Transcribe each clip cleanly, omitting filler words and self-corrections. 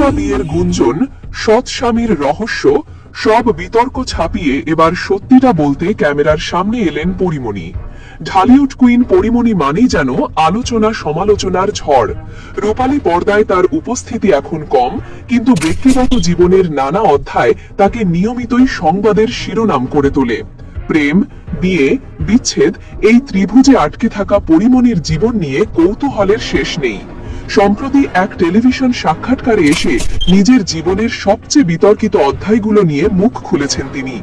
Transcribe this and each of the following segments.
ভুয়া বিয়ের গুঞ্জন, সৎ স্বামীর রহস্য, সব বিতর্ক ছাপিয়ে এবার সত্যিটা বলতে ক্যামেরার সামনে এলেন পরিমণি। ঢালিউড কুইন পরিমণি মানেই যেন আলোচনা সমালোচনার ঝড়। রূপালী পর্দায় তার উপস্থিতি এখন কম, কিন্তু ব্যক্তিগত জীবনের নানা অধ্যায় তাকে নিয়মিতই সংবাদের শিরোনাম করে তোলে। প্রেম, বিয়ে, বিচ্ছেদ, এই ত্রিভুজে আটকে থাকা পরিমণির জীবন নিয়ে কৌতূহলের শেষ নেই। সম্প্রতি এক টেলিভিশন সাক্ষাৎকারে এসে নিজের জীবনের সবচেয়ে বিতর্কিত অধ্যায়গুলো নিয়ে মুখ খুলেছেন তিনি।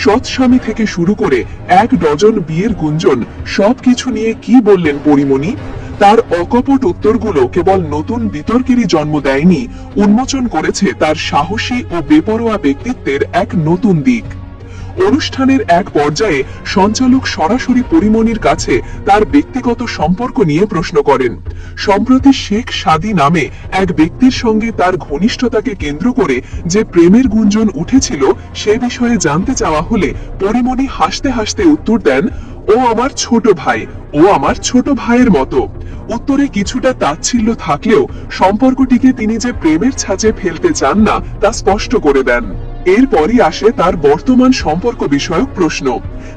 সৎ স্বামী থেকে শুরু করে এক ডজন বিয়ের গুঞ্জন, সবকিছু নিয়ে কি বললেন পরিমণি। তার অকপট উত্তরগুলো কেবল নতুন বিতর্কেরই জন্ম দেয়নি, উন্মোচন করেছে তার সাহসী ও বেপরোয়া ব্যক্তিত্বের এক নতুন দিক। অনুষ্ঠানের এক পর্যায়ে সঞ্চালক সরাসরি পরিমণির কাছে তার ব্যক্তিগত সম্পর্ক নিয়ে প্রশ্ন করেন। সম্প্রতি শেখ সাদী নামে এক ব্যক্তির সঙ্গে তার ঘনিষ্ঠতাকে কেন্দ্র করে যে প্রেমের গুঞ্জন উঠেছিল সে বিষয়ে জানতে চাওয়া হলে পরিমণি হাসতে হাসতে উত্তর দেন, ও আমার ছোট ভাই, ও আমার ছোট ভাইয়ের মতো। উত্তরে কিছুটা তাচ্ছিল্য থাকলেও সম্পর্কটিকে তিনি যে প্রেমের ছাঁচে ফেলতে চান না তা স্পষ্ট করে দেন। এরপরই আসে তার বর্তমান সম্পর্ক বিষয়ক প্রশ্ন।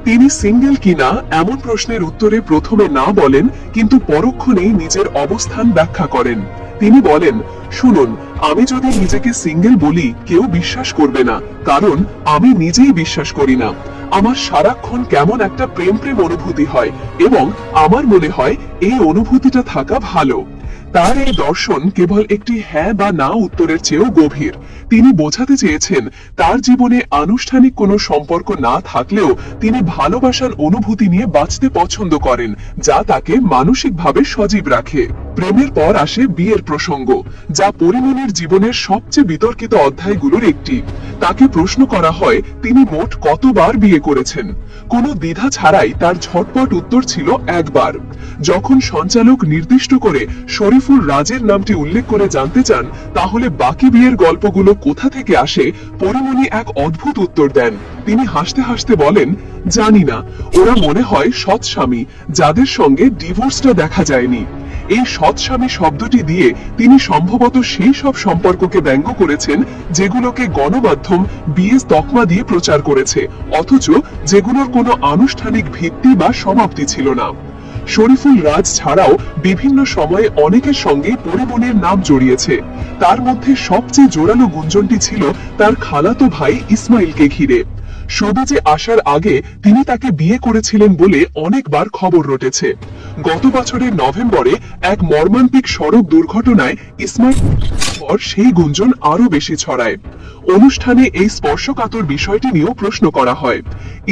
তিনি সিঙ্গেল কিনা এমন প্রশ্নের উত্তরে প্রথমে না বলেন, কিন্তু পরক্ষণেই নিজের অবস্থান ব্যাখ্যা করেন। তিনি বলেন, শুনুন, আমি যদি নিজেকে সিঙ্গেল বলি কেউ বিশ্বাস করবে না, কারণ আমি নিজেই বিশ্বাস করি না। আমার সারাক্ষণ কেমন একটা প্রেম প্রেম অনুভূতি হয় এবং আমার মনে হয় এই অনুভূতিটা থাকা ভালো। তার এই দর্শন কেবল একটি হ্যাঁ বা না উত্তরের চেয়েও গভীর। তিনি বোঝাতে চেয়েছেন তার জীবনে আনুষ্ঠানিক কোনো সম্পর্ক না থাকলেও তিনি ভালোবাসার অনুভূতি নিয়ে বাঁচতে পছন্দ করেন, যা তাকে মানসিকভাবে সজীব রাখে। প্রেমের পর আসে বিয়ের প্রসঙ্গ, যা পরিমণির জীবনের সবচেয়ে বিতর্কিত অধ্যায়গুলোর একটি। তাকে প্রশ্ন করা হয় তিনি মোট কতবার বিয়ে করেছেন। কোনো দ্বিধা ছাড়াই তার ঝটপট উত্তর ছিল একবার। যখন সঞ্চালক নির্দিষ্ট করে শরীফুল রাজের নামটি উল্লেখ করে জানতে চান তাহলে বাকি বিয়ের গল্পগুলো কোথা থেকে আসে, পরিমণি এক অদ্ভুত উত্তর দেন। তিনি হাসতে হাসতে বলেন, জানি না, ওরা মনে হয় সৎ স্বামী, যাদের সঙ্গে ডিভোর্সটা দেখা যায়নি। এই সৎ স্বামী শব্দটি দিয়ে তিনি সম্ভবত সেই সব সম্পর্ককে ব্যঙ্গ করেছেন যেগুলোকে গণমাধ্যম বিয়ের তকমা দিয়ে প্রচার করেছে, অথচ যেগুলোর কোনো আনুষ্ঠানিক ভিত্তি বা সমাপ্তি ছিল না। শরীফুল রাজ ছাড়াও বিভিন্ন সময়ে অনেকের সঙ্গে পরিমণির নাম জড়িয়েছে। তার মধ্যে সবচেয়ে জোরালো গুঞ্জনটি ছিল তার খালাতো ভাই ইসমাইলকে ঘিরে। শোবিজে আসার আগে তিনি তাকে বিয়ে করেছিলেন বলে অনেকবার খবর রটেছে। গত বছরের নভেম্বরে এক মর্মান্তিক সড়ক দুর্ঘটনায় ইসমাইল পর সেই গুঞ্জন আরো বেশি ছড়ায়। অনুষ্ঠানে এই স্পর্শকাতর বিষয়টি নিয়েও প্রশ্ন করা হয়,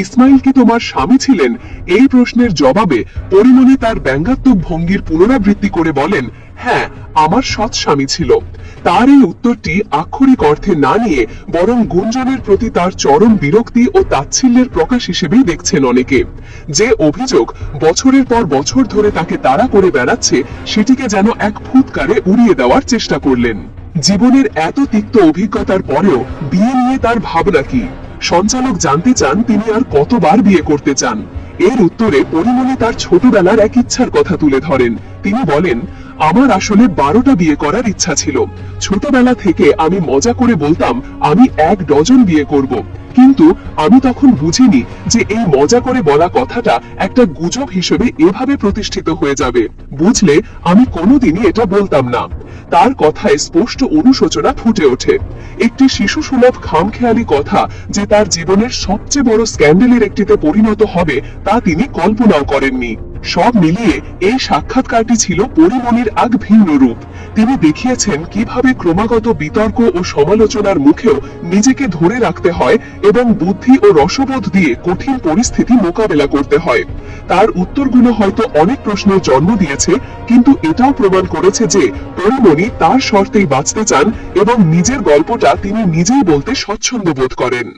ইসমাইল কি তোমার স্বামী ছিলেন? এই প্রশ্নের জবাবে পরিমণি তার ব্যঙ্গাত্মক ভঙ্গির পুনরাবৃত্তি করে বলেন, হ্যাঁ, আমার সৎ স্বামী ছিল। তার এই উত্তরটি আক্ষরিক অর্থে না নিয়ে বরং গুঞ্জনের প্রতি তার চরম বিরক্তি ও তাচ্ছিল্যের প্রকাশ হিসেবেই দেখছেন অনেকে। যে অভিযোগ বছরের পর বছর ধরে তাকে তাড়া করে বেড়াচ্ছে সেটিকে যেন এক ফুৎকারে উড়িয়ে দেওয়ার চেষ্টা করলেন। জীবনের এত তিক্ত অভিজ্ঞতার পরেও বিয়ে নিয়ে তার ভাবনা কি? সঞ্চালক জানতে চান তিনি আর কতবার বিয়ে করতে চান। এর উত্তরে পরিমণি তার ছোটবেলার এক ইচ্ছার কথা তুলে ধরেন। তিনি বলেন, আমার আসলে 12টা বিয়ে করার ইচ্ছা ছিল। ছোটবেলা থেকে আমি মজা করে বলতাম আমি 1 ডজন বিয়ে করব, কিন্তু আমি তখন বুঝিনি যে এই মজা করে বলা কথাটা একটা গুজব হিসেবে এভাবে প্রতিষ্ঠিত হয়ে যাবে। বুঝলে আমি কোনোদিনই এটা বলতাম না। তার কথায় স্পষ্ট অনুশোচনা ফুটে ওঠে। একটি শিশু সুলভ খামখেয়ালি কথা যে তার জীবনের সবচেয়ে বড় স্ক্যান্ডালের একটিতে পরিণত হবে তা তিনি কল্পনাও করেননি। সব মিলিয়ে এই সাক্ষাৎকারটি ছিল পরিমণির এক ভিন্ন রূপ। তিনি দেখিয়েছেন কিভাবে ক্রমাগত বিতর্ক ও সমালোচনার মুখেও নিজেকে ধরে রাখতে হয় এবং বুদ্ধি ও রসবোধ দিয়ে কঠিন পরিস্থিতি মোকাবেলা করতে হয়। তার উত্তরগুলো হয়তো অনেক প্রশ্নের জন্ম দিয়েছে, কিন্তু এটাও প্রমাণ করেছে যে পরিমণি তার শর্তেই বাঁচতে চান এবং নিজের গল্পটা তিনি নিজেই বলতে স্বচ্ছন্দ বোধ করেন।